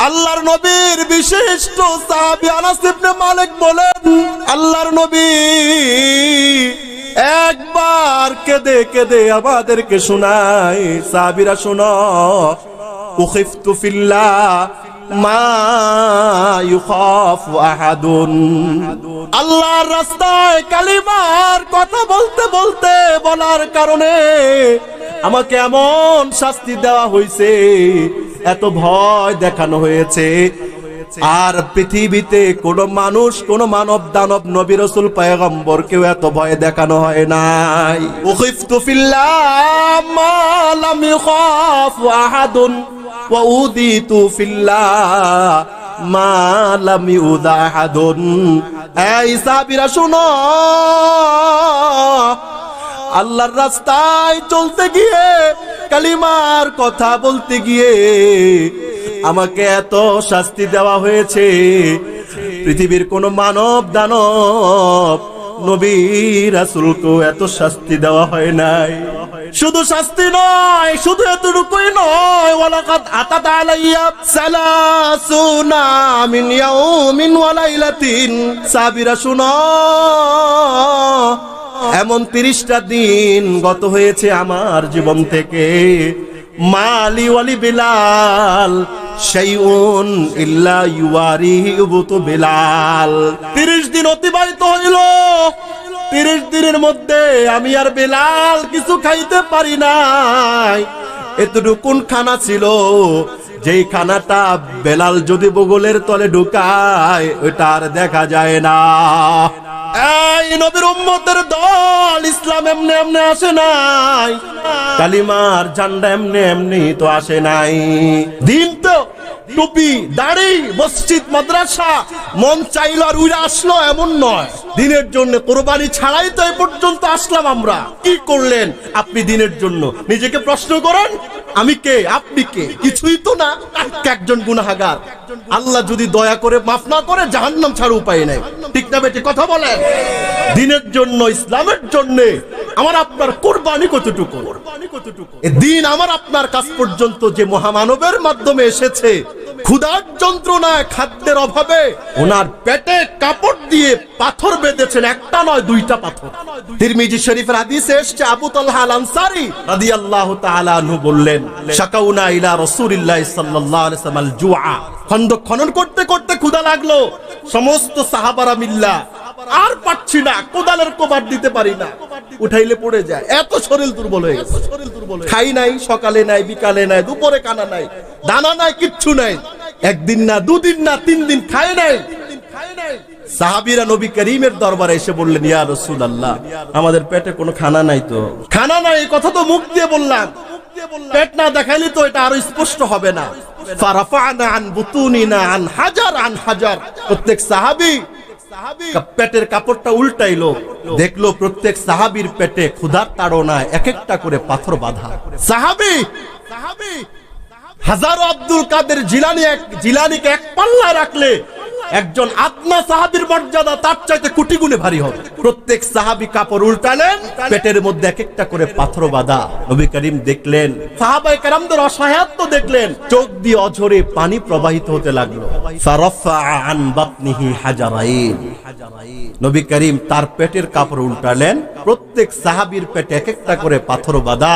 আল্লাহর নবীর বিশিষ্ট সাহাবী আনাস ইবনে মালিক বলেন, আল্লাহর নবী একবার কেঁদে কেঁদে আমাদেরকে শোনায়, সাহাবীরা শোনো, উখিফতু ফিল্লাহ মা ইউখাফু আহাদুন। আল্লাহর রাস্তায় কালিমার কথা বলতে বলতে বলার কারণে আমাকে এমন শাস্তি দেওয়া হয়েছে, এত ভয় দেখানো হয়েছে, আর পৃথিবীতে কোন মানুষ, কোন মানব দানব, নবী রাসূল পয়গম্বর কেউ এত ভয় দেখানো হয় নাই। উখিফতু ফিল্লাহ মা লাম ইখাফু আহাদুন ওয়া উদিতু ফিল্লাহ মা লাম ইউদা আহাদুন। এই সাহাবীরা শুনো, আল্লাহর রাস্তায় চলতে গিয়ে, কালিমার কথা বলতে গিয়ে আমাকে এত শাস্তি দেওয়া হয়েছে, পৃথিবীর কোন মানব দানব, নবী রাসূলকে এত শাস্তি দেওয়া হয় নাই। শুধু শাস্তি নয়, শুধু এতটুকুই নয়, ওয়ালাকাদ আতাত আলাইয়া সালাসুনা মিন ইয়াউমিন ওয়া লাইলাতিন। সাহাবীরা শুনো, এমন 30টা দিন গত হয়েছে আমার জীবন থেকে, মালি ওয়ালি বিলাল শাইউন ইল্লা ইউয়ারিবুতু বিলাল। 30 দিন অতিবাহিত হইল, 30 দিনের মধ্যে আমি আর বিলাল কিছু খাইতে পারি নাই। এতটুকুন খানা ছিল, যেই খানাটা বেলাল যদি বগলের তলে ঢুকায় ওইটা আর দেখা যায় না। এই নবীর উম্মতের দল, ইসলাম এমনি এমনি আসে নাই, কালিমার ঝান্ডা এমনি এমনি তো আসে নাই। দিন তো টুপি, দাড়ি, মসজিদ, মাদ্রাসা মন চাইলো আর উইরা আসলো এমন নয়। দিনের জন্য কোরবানি ছাড়াই তো এই পর্যন্ত আসলাম আমরা। কি করলেন আপনি দিনের জন্য? নিজেকে প্রশ্ন করেন, আমি কে, আপনি কে? কিছুই তো না, একজন গুনাহগার। আল্লাহ যদি দয়া করে মাফ না করে জাহান্নাম ছাড়া উপায় নাই। ঠিক না বেটি? কথা বলেন। দিনের জন্য, ইসলামের জন্য আমার আপনার কোরবানি কতটুকু? এই দিন আমার আপনার কাছ পর্যন্ত যে মহামানবের মাধ্যমে এসেছে, ক্ষুধার যন্ত্রণায়, খাদ্যের অভাবে ওনার পেটে কাপড় দিয়ে পাথর বেঁধেছেন, একটা নয় 2টা পাথর। তিরমিজি শরীফের হাদিসে এসেছে, আবু তালহা আল আনসারী রাদিয়াল্লাহু তাআলা আনহু বললেন, শাকাউনা ইলা রাসূলিল্লাহি সাল্লাল্লাহু আলাইহি ওয়াসাল্লাম আল জুআ। খন্দক খনন করতে করতে ক্ষুধা লাগলো, সমস্ত সাহাবারা মিল্লা আর পাচ্ছি না, কোদালের কোবাদ দিতে পারি না, উঠাইলে পড়ে যায়, এত শরীর দুর্বল হয়ে গেছে। খাই নাই, সকালে নাই, বিকালে নাই, দুপুরে কানা নাই, দানা নাই, কিচ্ছু নাই। একদিন না, 2 দিন না, 3 দিন খায় নাই। সাহাবীরা নবী করিমের দরবারে এসে বললেন, ইয়া রাসূলুল্লাহ, আমাদের পেটে কোনো খানা নাই। তো খানা নাই, এই কথা তো মুখ দিয়ে বললাম, পেট না দেখাইলে তো এটা আরো স্পষ্ট হবে না। ফারাফানা আন বুতুনিনা আন হাজার আন হাজার। প্রত্যেক সাহাবী পেটের কাপড়টা উল্টাইলো, দেখলো প্রত্যেক সাহাবীর পেটে ক্ষুধার তাড়নায় এক একটা করে পাথর বাঁধা। সাহাবী হাজারো আব্দুল কাদের জিলানীকে এক পাল্লায় রাখলে একজন আদনা সাহাবীর মর্যাদা তার চাইতে কোটি গুণে ভারী হবে। প্রত্যেক সাহাবী কাপড় উল্টালেন, পেটের মধ্যে এক একটা করে পাথর বাঁধা। নবী করিম দেখলেন, সাহাবায়ে কেরামদের অসহায়ত্ব দেখলেন, চোখ দিয়ে অঝরে পানি প্রবাহিত হতে লাগলো। ফারাফা আন বাতনিহি হাজারাইন। নবী করিম তার পেটের কাপড় উল্টালেন, প্রত্যেক সাহাবীর পেটে এক একটা করে পাথর বাঁধা।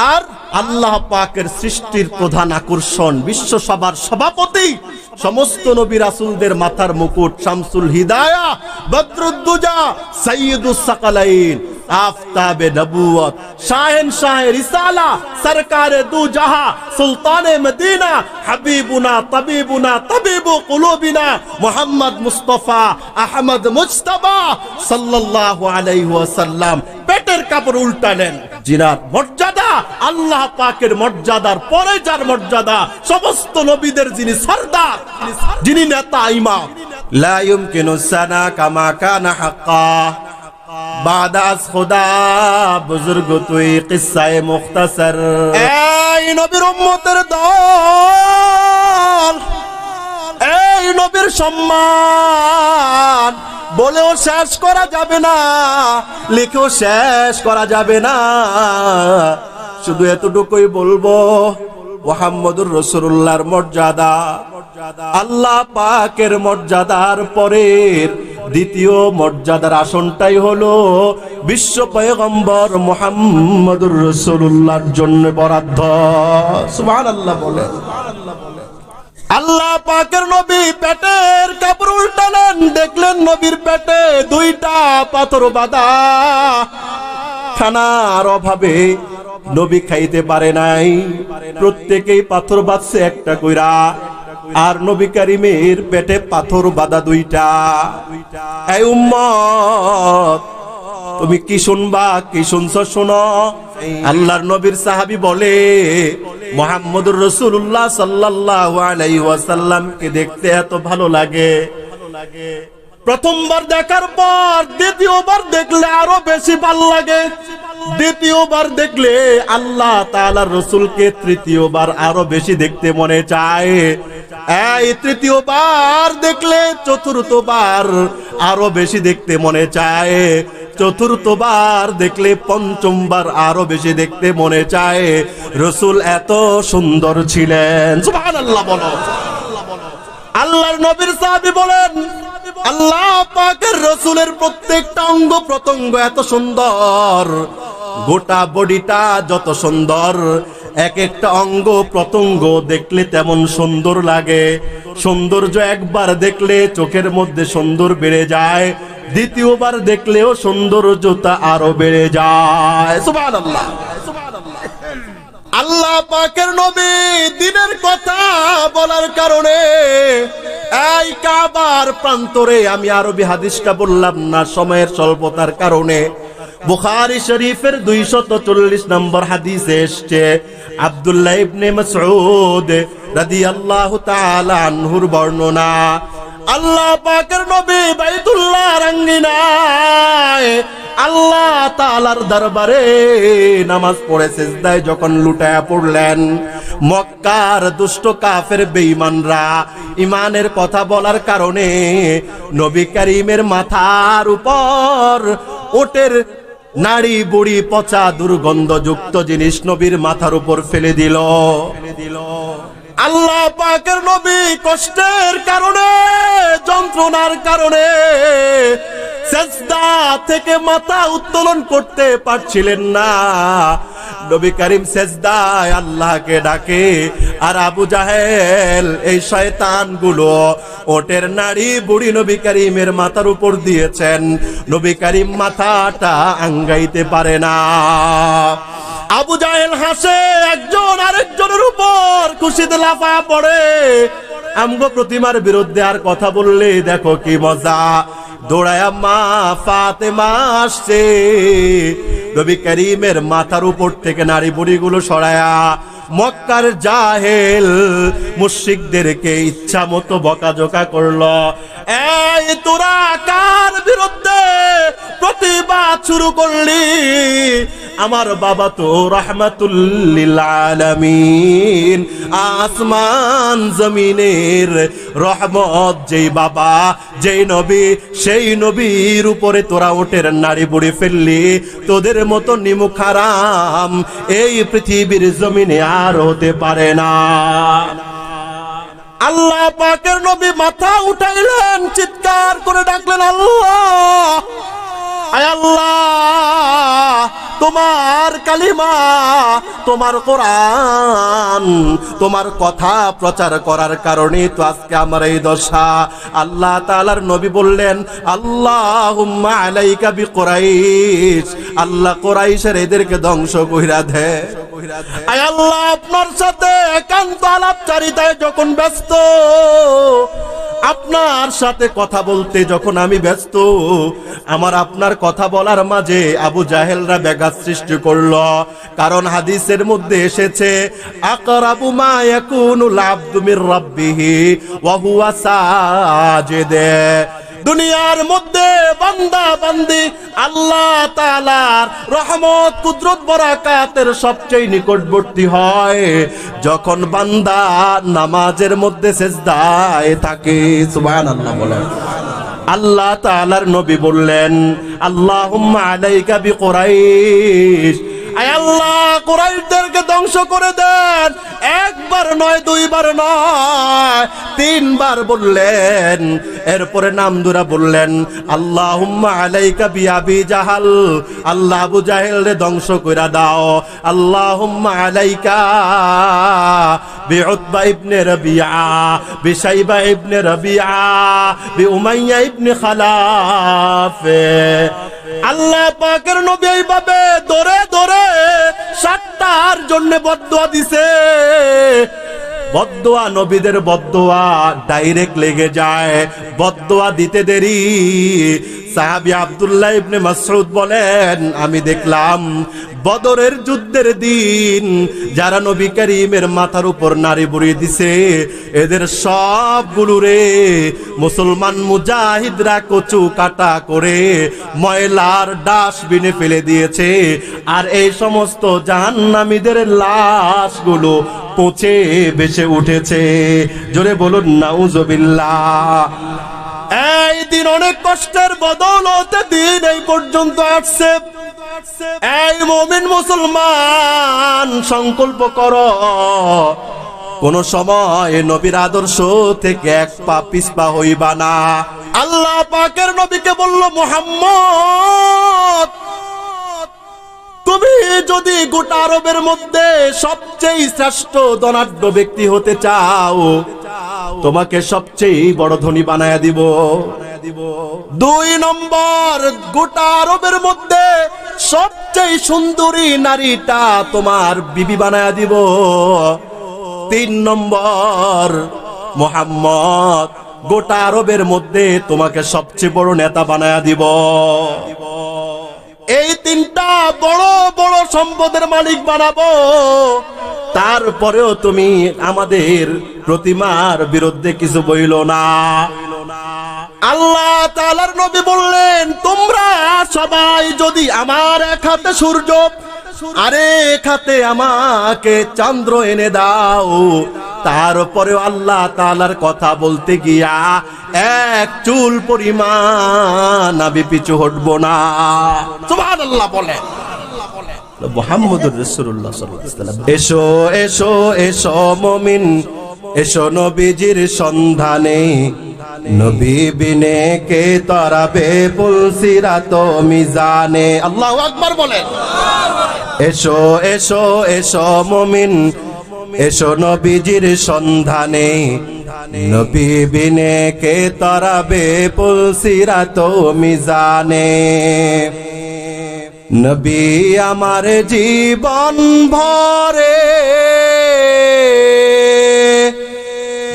আর আল্লাহ পাকের সৃষ্টির প্রধান আকর্ষণ, বিশ্ব সভার সভাপতি, সমস্ত নবী রাসূলদের মাথার মুকুট, শামসুল হিদায়া, বদরুদ্দুজা, সাইয়্যিদুস সাকালাইন, আফতাবে নবুয়ত, শাহেনশাহে রিসালা, সরকারে দু জাহা, সুলতানে মদিনা, হাবিবুনা তাবিবুনা তাবিবু কুলুবিনা, মুহাম্মদ মুস্তাফা আহমদ মুজতবা সাল্লাল্লাহু আলাইহি ওয়াসাল্লাম পেটের কাপড় উল্টালেন। জিনার মর্যাদা, আল্লাহ পাকের মর্যাদার পরে যার মর্যাদা, সমস্ত নবীদের যিনি সরদার, যিনি নেতা, ইমাম। লা ইউমকিনু সানা কামা কানা হাক্কা বাদাস খুদা বুজুর্গ তুই কিসসায়ে মুখতাসার। এই নবীর উম্মতের দল, এই নবীর সম্মান বলেও শেষ করা যাবে না, লিখেও শেষ করা যাবে না। শুধু এতটুকুই বলবো, মুহাম্মদুর রাসূলুল্লাহর মর্যাদা আল্লাহ পাকের মর্যাদার পরের দ্বিতীয় মর্যাদার আসনটাই হলো বিশ্ব পয়গম্বর মুহাম্মদুর রাসূলুল্লাহর জন্য বরাদ্দ। সুবহানাল্লাহ বলেন। আল্লাহ পাকের নবী পেটের কাপড় উল্টালেন, দেখলেন নবীর পেটে দুইটা পাথর বাঁধা। খানার অভাবে নবী খাইতে পারে নাই, প্রত্যেকেই পাথর বাঁধছে একটা কইরা, আর নবী কারিমের পেটে পাথর বাঁধা দুইটা। এই উম্মত, তুমি কি শুনবা, কি শুনছো শোনো। আল্লাহর নবীর সাহাবী বলে, মুহাম্মদুর রাসূলুল্লাহ সাল্লাল্লাহু আলাইহি ওয়াসাল্লামকে দেখতে এত ভালো লাগে, প্রথমবার দেখার পর দ্বিতীয়বার দেখলে আরো বেশি ভালো লাগে, দ্বিতীয়বার দেখলে আল্লাহ তাআলার রাসূলকে তৃতীয়বার আরো বেশি দেখতে মনে চায়, এই তৃতীয়বার দেখলে চতুর্থবার আরো বেশি দেখতে মনে চায়, চতুর্থবার দেখলে পঞ্চমবার আরো বেশি দেখতে মনে চায়। রাসূল এত সুন্দর ছিলেন। সুবহানাল্লাহ বলো। আল্লাহর নবীর সাহাবী বলেন, আল্লাহ পাকের রাসূলের প্রত্যেকটা অঙ্গ প্রত্যঙ্গ এত সুন্দর, গোটা বডিটা যত সুন্দর, এক একটা অঙ্গ প্রত্যঙ্গ দেখলে তেমন সুন্দর লাগে। সৌন্দর্য একবার দেখলে চোখের মধ্যে সুন্দর বেড়ে যায়, দ্বিতীয়বার দেখলেও সৌন্দর্যতা আরো বেড়ে যায়। সুবহানাল্লাহ। আল্লাহ পাকের নবী দিনের কথা বলার কারণে এই কাবার প্রান্তরে, আমি আরবি হাদিসটা বললাম না সময়ের স্বল্পতার কারণে, বুখারী শরীফের 240 নম্বর হাদিসে এসেছে, আব্দুল্লাহ ইবনে মাসউদ রাদিয়াল্লাহু তাআলা আনহুর বর্ণনা, আল্লাহ পাকের নবী বাইতুল্লাহর আঙ্গিনায় আল্লাহ তাআলার দরবারে নামাজ পড়ে সিজদায় যখন লুটায়া পড়লেন, মক্কার দুষ্ট কাফের বেঈমানরা ঈমানের কথা বলার কারণে নবী করিমের মাথার উপর ওটের নাড়ি বুড়ি পচা দুর্গন্ধযুক্ত জিনিস নবীর মাথার উপর ফেলে দিল। আল্লাহ পাকের নবী কষ্টের কারণে, যন্ত্রণার কারণে সিজদা থেকে মাথা উত্তোলন করতে পারছিলেন না। নবী করিম সিজদায় আল্লাহকে ডাকে, আর আবু জাহেল এই শয়তানগুলো ওটের নাড়ি বুড়ি নবী করিমের মাথার উপর দিয়েছেন, নবী করিম মাথাটা আঙ্গাইতে পারে না। আবু জাহেল হাসে, একজন আরেকজনের উপর খুশিতে লাফায়া পড়ে, আমগো প্রতিমার বিরুদ্ধে আর কথা বললে দেখো কি মজা। দৌড়ায়া মা ফাতেমা আসছে, নবী করিমের মাথার উপর থেকে নারী বুড়িগুলো সরায়া মক্কার জাহেল মুশরিকদেরকে ইচ্ছা মতো বকাঝকা করলো। এই তোরা কার বিরুদ্ধে প্রতিবাদ শুরু করলি? আমার বাবা তো রাহমাতুল লিল আলামিন, আসমান জমিনের রহমত যেই বাবা, যেই নবী, সেই নবীর উপরে তোরা ওটের নাড়ি বুড়ি ফেললি। তোদের মতো নিমুখ হারাম এই পৃথিবীর জমিনে আর হতে পারে না। আল্লাহ পাকের নবী মাথা উঠাইলেন, চিৎকার করে ডাকলেন, আল্লাহ, আয় আল্লাহ, তোমার কালিমা, তোমার কোরআন, তোমার কথা প্রচার করার কারণে তো আজকে আমার এই দশা। আল্লাহ তাআলার নবী বললেন, আল্লাহুম্মা আলাইকা বিকুরাইশ, আল্লাহ কুরাইশের এদেরকে ধ্বংস কইরা দে। আয় আল্লাহ, আপনার সাথে একান্ত আলাপচারিতায় যখন ব্যস্ত, আপনার সাথে কথা বলতে যখন আমি ব্যস্ত, আমার আপনার কথা বলার মাঝে আবু জাহেলরা ব্যাঘাত সৃষ্টি করলো। কারণ হাদিসের মধ্যে এসেছে, আকরাবু মা ইয়াকুনুল আবদু মির রাব্বিহি ওয়া হুয়া সাজিদ, দুনিয়ার মধ্যে বান্দা বান্দি আল্লাহ তাআলার রহমত কুদরত বরাকাতের সবচেয়ে নিকটবর্তী হয় যখন বান্দা নামাজের মধ্যে সিজদায় থাকে। সুবহানাল্লাহ বলেন। আল্লাহ তাআলার নবী বললেন, আল্লাহুম্মা আলাইকা বিকুরাইশ, আয় আল্লাহ, কুরাইশদেরকে ধ্বংস করে দেন। একবার নয়, দুইবার নয়, তিনবার বললেন। এরপরে নাম ধরে বললেন, আল্লাহুম্মা আলাইকা বিআবি জাহাল, আল্লাহ আবু জাহেলরে ধ্বংস কইরা দাও। আল্লাহুম্মা আলাইকা বিউতবা ইবনে রাবিআ, বিশাইবা ইবনে রাবিআ, বিউমাইয়া ইবনে খালাফ। আল্লাহ পাকের নবী এইভাবে ধরে ধরে 7টার জন্য বদদুয়া দিছে। বদদুয়া, নবীদের বদদুয়া ডাইরেক্ট লেগে যায়, বদদুয়া দিতে দেরি। সাহাবী আব্দুল্লাহ ইবনে মাসউদ বলেন, আমি দেখলাম বদরের যুদ্ধের দিন যারা নবী করিমের মাথার উপর নারী বুড়ি দিছে, এদের সবগুলোরে মুসলমান মুজাহিদরা কচু কাটা করে ময়লার ডাস্টবিনে ফেলে দিয়েছে। আর এই সমস্ত জাহান্নামীদের লাশগুলো পচে বেঁচে উঠেছে। জোরে বলুন নাউজুবিল্লাহ। এই দিন অনেক কষ্টের বদৌলতে দিন এই পর্যন্ত আসছে। এই মুমিন মুসলমান সংকল্প করো, কোন সময় নবীর আদর্শ থেকে এক পা পিছপা হইবা না। আল্লাহ পাকের নবীকে বলল, মুহাম্মদ তুমি যদি গোটা আরবের মধ্যে সবচেয়ে শ্রেষ্ঠ ধনাঢ্য ব্যক্তি হতে চাও, তোমাকে সবচেয়ে বড় ধনী বানায়া দিব। 2 নম্বর, গোটা আরবের মধ্যে সবচেয়ে সুন্দরী নারীটা তোমার বিবি বানায়া দিব। 3 নম্বর, মুহাম্মদ গোটা আরবের মধ্যে তোমাকে সবচেয়ে বড় নেতা বানায়া দিব। এই 3টা বড় বড় সম্পদের মালিক বানাবো। তারপরেও তুমি আমাদের প্রতিমার বিরুদ্ধে কিছু বইলো না। আল্লাহ তাআলার নবী বললেন, তোমরা সবাই যদি আমার এক হাতে সূর্য আরেক হাতে আমাকে চন্দ্র এনে দাও, তারপরেও আল্লাহ তাআলার কথা বলতে গিয়া এক চুল পরিমাণ আমি পিছু হটবো না। সুবহানাল্লাহ বলেন। মুহাম্মদুর রাসূলুল্লাহ সাল্লাল্লাহু আলাইহি ওয়াসাল্লাম। এসো এসো এসো মুমিন, এসো নবীজির সন্ধানে, নবী বিনে কে তরাবে পুলসিরাত মিজানে। আল্লাহু আকবার বলেন। এসো এসো এসো মুমিন, এসো নবীজির সন্ধানে, নবী বিনে কে তরাবে পুলসিরাত মিজানে। নবী আমার জীবন ভরে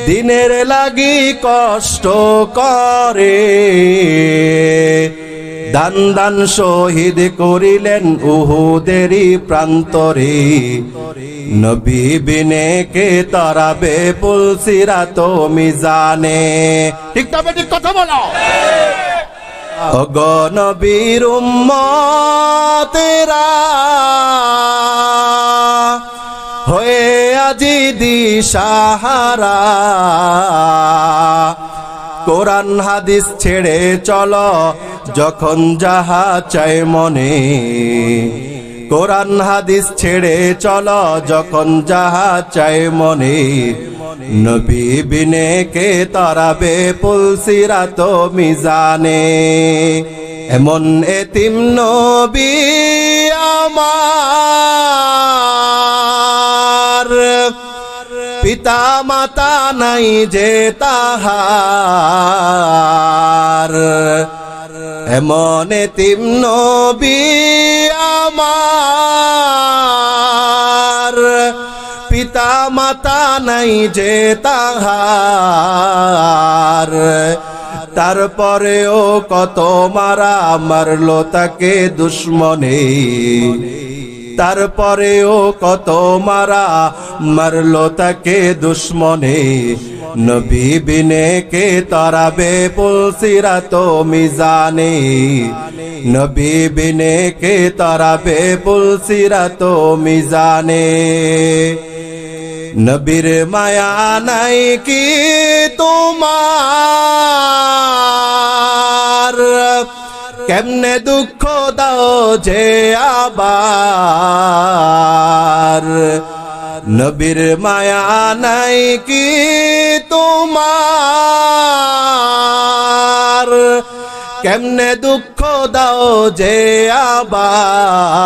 দিনের লাগি কষ্ট করে, দান দান শহীদ করিলেন উহুদেরই প্রান্তরে, নবী বিনে কে তরাবে পুলসিরাত মিজানে। ঠিক তবে ঠিক কথা বলো। ওগো নবীর উম্মতেরা হয়ে আজি দিশাহারা, কোরআন হাদিস ছেড়ে চলো যখন যাহা চায় মনে, কোরআন হাদিস ছেড়ে চলো যখন যাহা চায় মনে, নবী বিনে কে তরাবে পুলসিরাত মিজানে। এমন এতিম নবী আমার, পিতা মাতা নাই যে তাহার, এমন এতিম নবী আমার, পিতা মাতা নাই যে তাহার, তারপরেও কত মারা মারলো তাকে দুশ্মনে, তারপরেও কত মারা মারলো তাকে দুশ্মনে, নবী বিনে কে তরাবে পুলসিরাত মিজানে, নবী বিনে কে তরাবে পুলসিরাত মিজানে। নবীর মায়া নাই কি তোমার, কেমনে দুঃখ দাও যে আবার, নবীর মায়া নাই কি তোমার, কেমনে দুঃখ দাও যে আবার,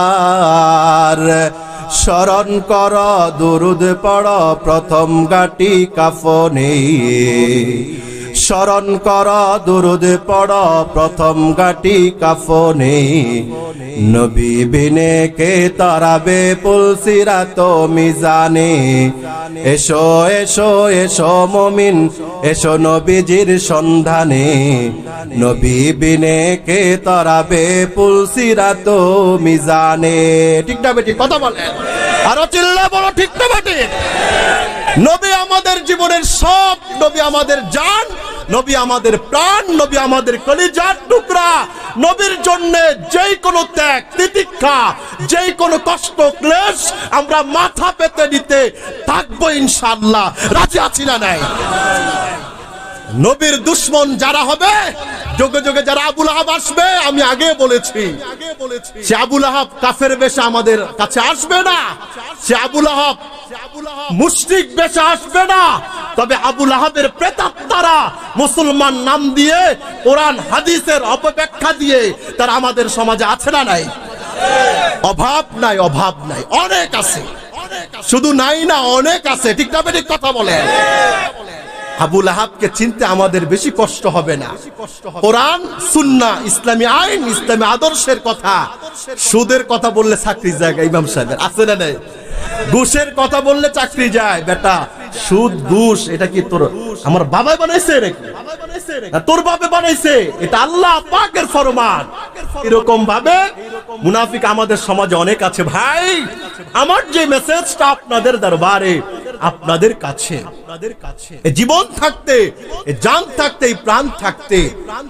স্মরণ কর দুরুদ পড় প্রথম গাটি কাফনে, স্মরণ কর দুরুদ পড় প্রথম গাটি কাফনে, নবী বিনে কে তরাবে পুলসিরাত মিজানে, এসো এসো এসো মুমিন এসো নবীজির সন্ধানে, নবী বিনে কে তরাবে পুলসিরাত মিজানে। ঠিক না বেটি? কথা বলেন, আরো চিল্লা বলো ঠিক না বেটি? নবী আমাদের জীবনের সব, নবী আমাদের জান, নবী আমাদের প্রাণ, নবী আমাদের কলিজার টুকরা। নবীর জন্য যেই কোনো ত্যাগ তিতিক্ষা, যেই কোনো কষ্ট ক্লেশ আমরা মাথা পেতে নিতে থাকবো ইনশাআল্লাহ। রাজি আছি না নাই? নবীর দুশ্মন যারা হবে, যোগে যোগে যারা আবু লাহাব আসবে, আমি আগে বলেছি সে আবু লাহাব কাফের বেশে আমাদের কাছে আসবে না, সে আবু লাহাব মুশরিক বেশে আসবে না, তবে আবু লাহাবের প্রেতাত্মারা মুসলমান নাম দিয়ে কোরআন হাদিসের অপব্যাখ্যা দিয়ে তারা আমাদের সমাজে আছে না নাই? অভাব নাই, অভাব নাই, অনেক আছে, শুধু নাই না অনেক আছে। ঠিক না ঠিক? কথা বলেন। আবু লাহাবকে চিনতে আমাদের বেশি কষ্ট হবে না। কোরআন সুন্নাহ ইসলামী আইন ইসলামী আদর্শের কথা, সুদের কথা বললে চাকরি যায় ইমাম সাহেবের, আছে না নাই? ঘুষের কথা বললে চাকরি যায়। বেটা সুদ ঘুষ এটা কি তোর আমার বাবা বানাইছে নাকি? তোর বাবা বানাইছে? এটা আল্লাহ পাকের ফরমান। এরকম ভাবে মুনাফিক আমাদের সমাজে অনেক আছে। ভাই আমার যে মেসেজটা আপনাদের দরবারে, আপনাদের কাছে, জীবন থাকতে, জান থাকতে, প্রাণ থাকতে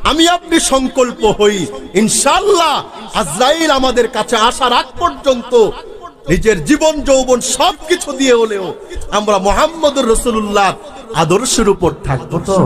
আমি আপনি সংকল্প হই ইনশাআল্লাহ আজরাইল আমাদের কাছে আসার আগ পর্যন্ত নিজের জীবন যৌবন সবকিছু দিয়ে হলেও আমরা মুহাম্মদুর রাসূলুল্লাহ আদর্শের উপর থাকবো তো।